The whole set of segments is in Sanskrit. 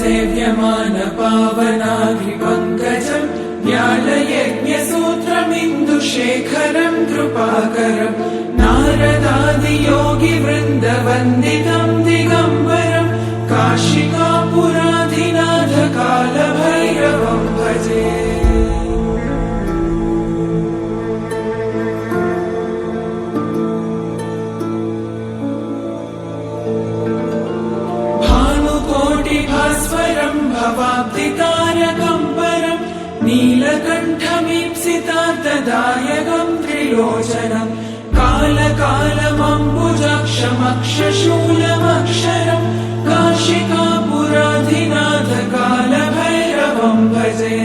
सेव्यमान पावनाग्रिपङ्कजम् व्यालयज्ञसूत्रमिन्दुशेखरम् कृपाकरम् नारदादियोगिवृन्दवन्दितम् दिगम्बरम् काशिकापुराधिनाथ कालभैरवम् भजे। भास्वरम् भवाब्धितारकम् परम् नीलकण्ठमीप्सितार्थदायकम् त्रिलोचनम् कालकालमम्बुजाक्षमक्षशूलमक्षरम् काशिकापुराधिनाथ कालभैरवम् भजे।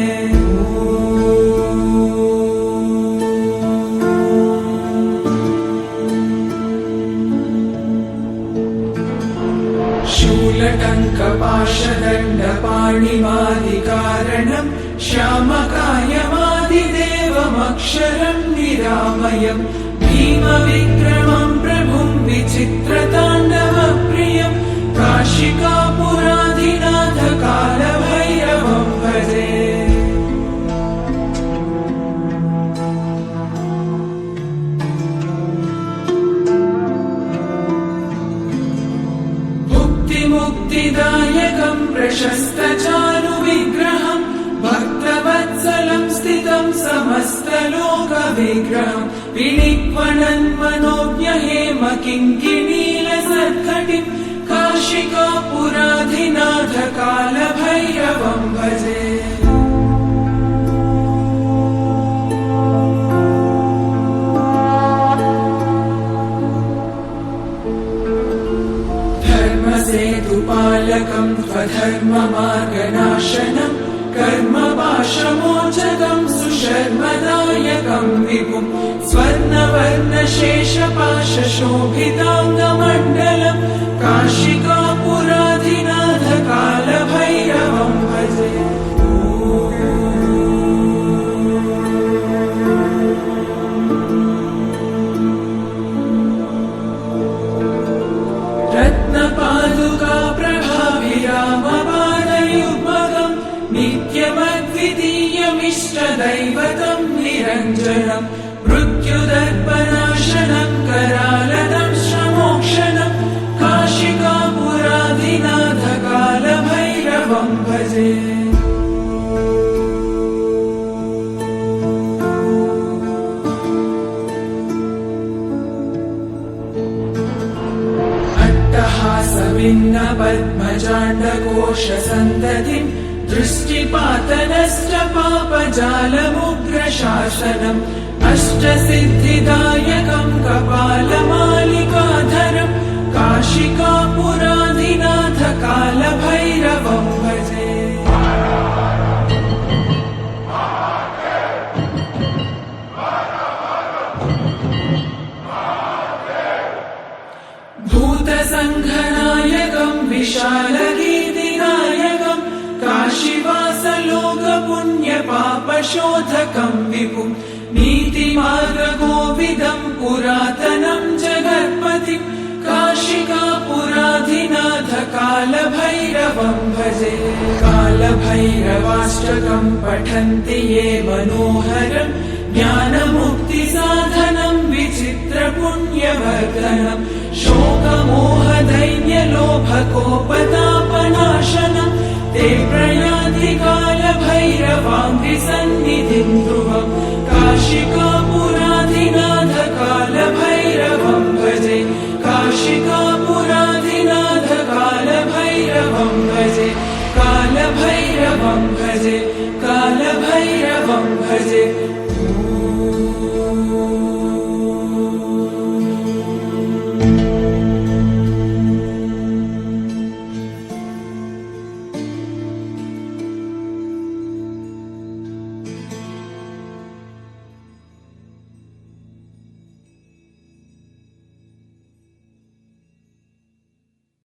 शूलटङ्कपाशदण्डपाणिमादिकारणम् श्यामकायमादिदेवमक्षरम् निरामयम् भीमविक्रमम् प्रभुम् विचित्रताण्डवप्रियम् काशिकापुराधिनाथ कालभैरवम् भजे। मुक्तिदायकम् प्रशस्तचारुविग्रहम् भक्तवत्सलम् स्थितम् समस्तलोकविग्रहम् विनिक्वणन्मनोज्ञहेम किङ्किणीलसत्कटिम् काशिकापुराधिनाथ कालभैरवम् भजे। सेतुपालकम् स्वधर्ममार्गनाशनम् कर्मपाशमोचकम् सुशर्मदायकम् विभुम् स्वर्णवर्णशेषपाशशोभिताङ्गमण्डलम् काशिकापुराधिनाथ कालभैरवम् भजे। रत्नपादुका प्रभाभिरामपादयुग्मकम् नित्यमद्वितीयमिष्टदैवतम् निरञ्जनम् मृत्युदर्पनाशनम् करालदंश्रमोक्षणम् काशिकापुराधिनाथ कालभैरवम् भजे। पद्मजाण्डकोशसन्ततिम् दृष्टिपातनष्टपापजालमुग्रशासनम् अष्टसिद्धिदायकम् कपालमालिकाधरम् काशिकापुराधिनाथ कालभैरवम् भजे। भूतसङ्घनायकम् विशालकीर्तिनायकम् काशीवासलोकपुण्यपापशोधकम् विभुम् नीतिमार्गगोविदम् पुरातनम् जगत्पतिम् काशिकापुराधिनाथ कालभैरवम् भजे। कालभैरवाष्टकम् पठन्ति ये मनोहरम् ज्ञानमुक्तिसाधनम् विचित्रपुण्यवर्धनम् शोकमोहदैन्यलोभकोपतापनाशनम् ते प्रयान्ति कालभैरवाङ्घ्रिसन्निधिम् ध्रुवम् काशिकापुराधिनाथ कालभैरवम् भजे। काशिकापुराधिनाथ कालभैरवम् भजे। कालभैरवम् भजे।